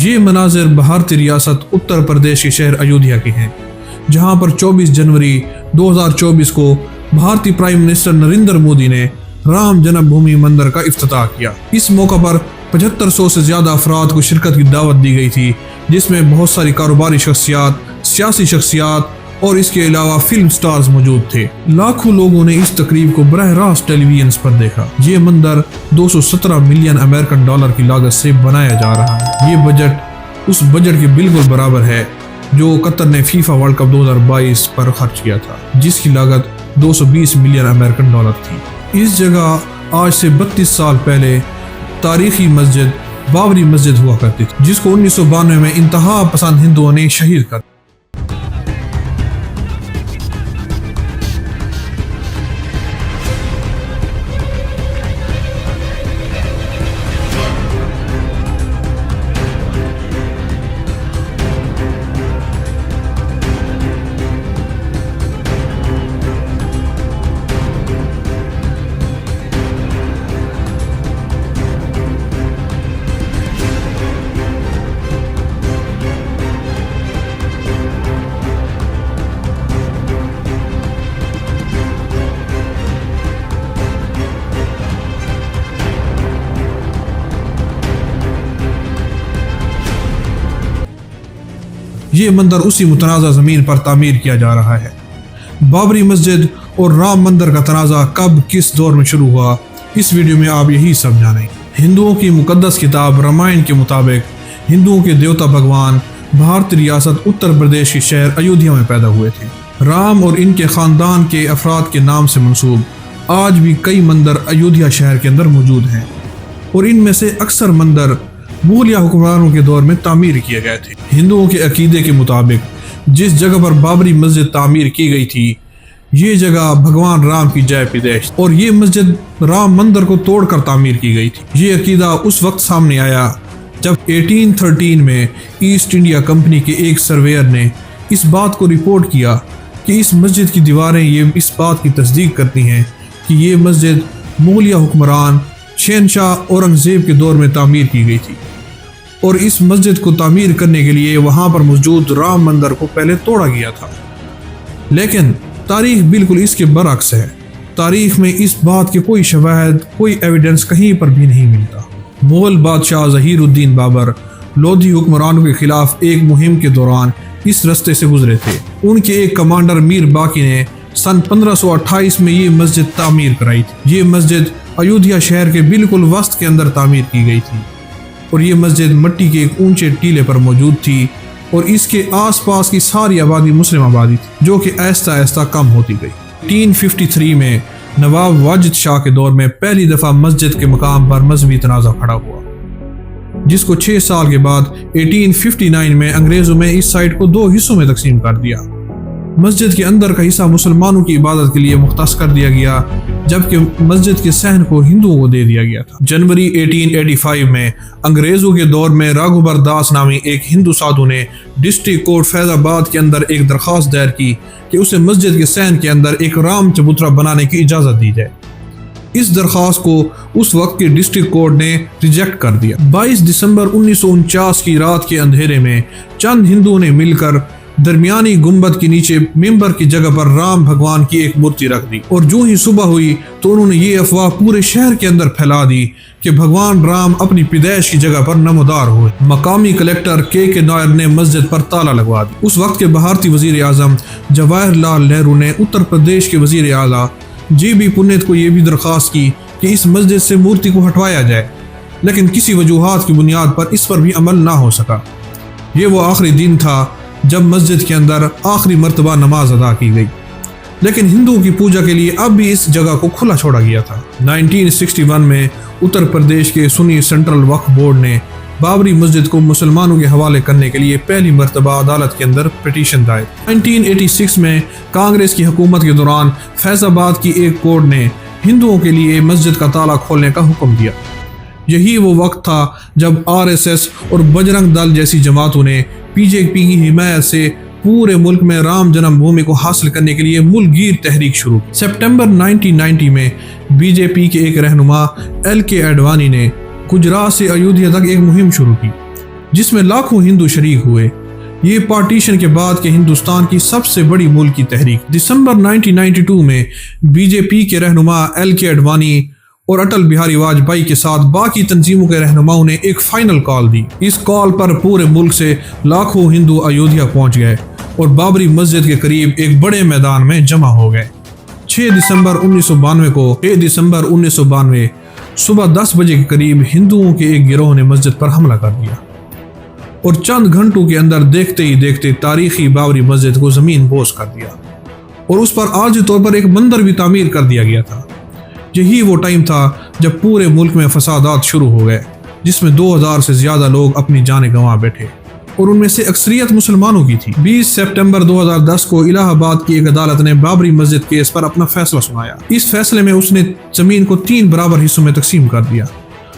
ये मनाजिर भारतीय रियासत उत्तर प्रदेश के शहर अयोध्या के हैं, जहां पर 24 जनवरी 2024 को भारतीय प्राइम मिनिस्टर नरेंद्र मोदी ने राम जन्मभूमि मंदिर का इफ्तिताह किया। इस मौका पर 7500 से ज्यादा अफराद को शिरकत की दावत दी गई थी, जिसमें बहुत सारी कारोबारी शख्सियात, सियासी शख्सियात और इसके अलावा फिल्म स्टार्स मौजूद थे। लाखों लोगों ने इस तकरीब को बरह रास्त टेलीविजन पर देखा। ये मंदिर 217 मिलियन अमेरिकन डॉलर की लागत से बनाया जा रहा है। ये बजट उस बजट के बिल्कुल बराबर है जो कतर ने फीफा वर्ल्ड कप 2022 पर खर्च किया था, जिसकी लागत 220 मिलियन अमेरिकन डॉलर थी। इस जगह आज से 32 साल पहले तारीखी मस्जिद बाबरी मस्जिद हुआ करती थी, जिसको 1992 में इंतहा पसंद हिंदुओं ने शहीद कर। ये मंदिर उसी मुतनाज़ा ज़मीन पर तामीर किया जा रहा है। बाबरी मस्जिद और राम मंदिर का तनाज़ा कब किस दौर में शुरू हुआ, इस वीडियो में आप यही सब जानेंगे। हिंदुओं की मुकद्दस किताब रामायण के मुताबिक हिंदुओं के देवता भगवान भारतीय रियासत उत्तर प्रदेश के शहर अयोध्या में पैदा हुए थे। राम और इनके ख़ानदान के अफराद के नाम से मंसूब आज भी कई मंदिर अयोध्या शहर के अंदर मौजूद हैं और इनमें से अक्सर मंदिर मुगलिया हुक्मरानों के दौर में तामीर किए गए थे। हिंदुओं के अकीदे के मुताबिक जिस जगह पर बाबरी मस्जिद तामीर की गई थी, ये जगह भगवान राम की जय पैदैश और ये मस्जिद राम मंदिर को तोड़कर तामीर की गई थी। ये अकीदा उस वक्त सामने आया जब 1813 में ईस्ट इंडिया कंपनी के एक सर्वेयर ने इस बात को रिपोर्ट किया कि इस मस्जिद की दीवारें ये इस बात की तस्दीक करती हैं कि ये मस्जिद मुगलिया हुक्मरान शहनशाह औरंगजेब के दौर में तामीर की गई थी और इस मस्जिद को तामीर करने के लिए वहाँ पर मौजूद राम मंदिर को पहले तोड़ा गया था। लेकिन तारीख बिल्कुल इसके बरअक्स है। तारीख में इस बात के कोई शवाहिद, कोई एविडेंस कहीं पर भी नहीं मिलता। मुगल बादशाह ज़हीरुद्दीन बाबर लोधी हुक्मरानों के खिलाफ एक मुहिम के दौरान इस रास्ते से गुजरे थे। उनके एक कमांडर मीर बाकी ने सन 1528 में ये मस्जिद तामीर कराई थी। ये मस्जिद अयोध्या शहर के बिल्कुल वस्त के अंदर तामीर की गई थी और ये मस्जिद मिट्टी के एक ऊंचे टीले पर मौजूद थी और इसके आसपास की सारी आबादी मुस्लिम आबादी थी, जो कि आहिस्ता आहिस्ता कम होती गई। 1853 में नवाब वाजिद शाह के दौर में पहली दफ़ा मस्जिद के मकाम पर मजहबी तनाज़ा खड़ा हुआ, जिसको 6 साल के बाद 1859 में अंग्रेज़ों में इस साइट को 2 हिस्सों में तकसीम कर दिया। मस्जिद के अंदर का हिस्सा मुसलमानों की इबादत के लिए मुख्तस कर दिया गया, जबकि मस्जिद के सहन को हिंदुओं को दे दिया गया था। जनवरी 1885 में अंग्रेजों के दौर में राघुबर दास नामी एक हिंदू साधु ने डिस्ट्रिक्ट कोर्ट फैजाबाद के अंदर एक दरख्वास्त दायर की कि उसे मस्जिद के सहन के अंदर एक राम चबूतरा बनाने की इजाज़त दी जाए। इस दरख्वास्त को उस वक्त के डिस्ट्रिक्ट कोर्ट ने रिजेक्ट कर दिया। 22 दिसंबर 1949 की रात के अंधेरे में चंद हिंदुओं ने मिलकर दरमियानी गुंबद के नीचे मिंबर की जगह पर राम भगवान की एक मूर्ति रख दी और जो ही सुबह हुई तो उन्होंने ये अफवाह पूरे शहर के अंदर फैला दी कि भगवान राम अपनी पैदाइश की जगह पर नमोदार हुए। मकामी कलेक्टर के नायर ने मस्जिद पर ताला लगवा दी। उस वक्त के भारतीय वजीर आजम जवाहरलाल नेहरू ने उत्तर प्रदेश के वजीर आला जी.बी. पुन्नेत को यह भी दरख्वास्त की कि इस मस्जिद से मूर्ति को हटवाया जाए, लेकिन किसी वजूहात की बुनियाद पर इस पर भी अमल ना हो सका। ये वो आखिरी दिन था जब मस्जिद के अंदर आखिरी मर्तबा नमाज अदा की गई, लेकिन हिंदुओं की पूजा के लिए अब भी इस जगह को खुला छोड़ा गया था। 1961 में उत्तर प्रदेश के सुन्नी सेंट्रल वक्फ बोर्ड ने बाबरी मस्जिद को मुसलमानों के हवाले करने के लिए पहली मर्तबा अदालत के अंदर पिटीशन दायर। 1986 में कांग्रेस की हुकूमत के दौरान फैजाबाद की एक कोर्ट ने हिंदुओं के लिए मस्जिद का ताला खोलने का हुक्म दिया। यही वो वक्त था जब RSS और बजरंग दल जैसी जमातों ने बीजेपी की हिमायत से पूरे मुल्क में राम जन्मभूमि को हासिल करने के लिए मुल्कगीर तहरीक शुरू की। सितंबर 1990 में बीजेपी के एक रहनुमा LK आडवाणी ने गुजरात से अयोध्या तक एक मुहिम शुरू की, जिसमें लाखों हिंदू शरीक हुए। ये पार्टीशन के बाद के हिंदुस्तान की सबसे बड़ी मुल्की तहरीक। दिसंबर 1992 में बीजेपी के रहनुमा LK आडवाणी और अटल बिहारी वाजपेयी के साथ बाकी तंजीमों के रहनुमाओं ने एक फाइनल कॉल दी। इस कॉल पर पूरे मुल्क से लाखों हिंदू अयोध्या पहुंच गए और बाबरी मस्जिद के करीब एक बड़े मैदान में जमा हो गए। 6 दिसंबर 1992 सुबह 10 बजे के करीब हिंदुओं के एक गिरोह ने मस्जिद पर हमला कर दिया और चंद घंटों के अंदर देखते ही देखते तारीखी बाबरी मस्जिद को जमीन बोझ कर दिया और उस पर आर्जी तौर पर एक मंदिर भी तामीर कर दिया गया था। यही वो टाइम था जब पूरे मुल्क में फसादात शुरू हो गए, जिसमें 2000 से ज्यादा लोग अपनी जानें गंवा बैठे और उनमें से अक्सरियत मुसलमानों की थी। 20 सितंबर 2010 को इलाहाबाद की एक अदालत ने बाबरी मस्जिद केस पर अपना फैसला सुनाया। इस फैसले में उसने जमीन को 3 बराबर हिस्सों में तकसीम कर दिया।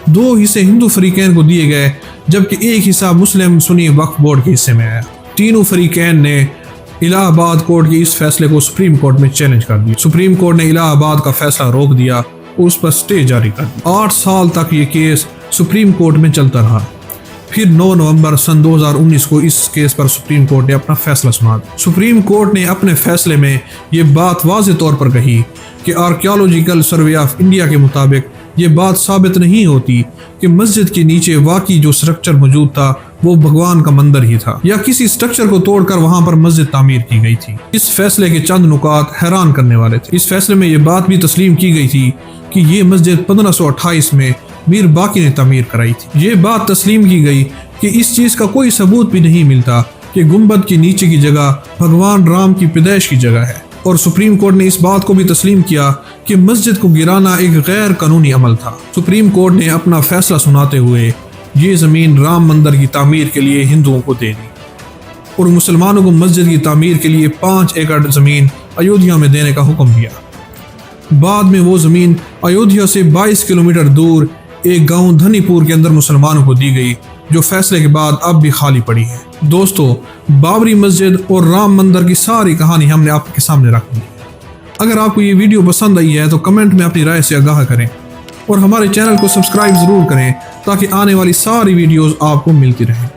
2 हिस्से हिंदू फरीकैन को दिए गए, जबकि एक हिस्सा मुस्लिम सुन्नी वक्फ बोर्ड के हिस्से में आया। तीनों फरीकैन ने इलाहाबाद कोर्ट के इस फैसले को सुप्रीम कोर्ट में चैलेंज कर दिया। सुप्रीम कोर्ट ने इलाहाबाद का फैसला रोक दिया और उस पर स्टे जारी कर दिया। 8 साल तक ये केस सुप्रीम कोर्ट में चलता रहा। फिर 9 नवंबर सन 2019 को इस केस पर सुप्रीम कोर्ट ने अपना फैसला सुना दिया। सुप्रीम कोर्ट ने अपने फैसले में ये बात वाज़ेह तौर पर कही कि आर्कियोलॉजिकल सर्वे ऑफ इंडिया के मुताबिक ये बात साबित नहीं होती कि मस्जिद के नीचे वाकई जो स्ट्रक्चर मौजूद था वो भगवान का मंदिर ही था या किसी स्ट्रक्चर को तोड़कर वहां पर मस्जिद तामीर की गई थी। इस फैसले के चंद नुकात हैरान करने वाले थे। इस फैसले में ये बात भी तस्लीम की गई थी कि ये मस्जिद 1528 में मीर बाकी ने तामीर कराई थी। ये बात तस्लीम की गई कि इस चीज का कोई सबूत भी नहीं मिलता कि गुंबद के नीचे की जगह भगवान राम की पैदाइश की जगह है। और सुप्रीम कोर्ट ने इस बात को भी तस्लीम किया कि मस्जिद को गिराना एक गैर कानूनी अमल था। सुप्रीम कोर्ट ने अपना फैसला सुनाते हुए ये जमीन राम मंदिर की तामीर के लिए हिंदुओं को दे दी और मुसलमानों को मस्जिद की तामीर के लिए 5 एकड़ जमीन अयोध्या में देने का हुक्म दिया। बाद में वो जमीन अयोध्या से 22 किलोमीटर दूर एक गांव धनीपुर के अंदर मुसलमानों को दी गई, जो फैसले के बाद अब भी खाली पड़ी है। दोस्तों, बाबरी मस्जिद और राम मंदिर की सारी कहानी हमने आपके सामने रख दी। अगर आपको ये वीडियो पसंद आई है तो कमेंट में अपनी राय से आगाह करें और हमारे चैनल को सब्सक्राइब जरूर करें ताकि आने वाली सारी वीडियोस आपको मिलती रहें।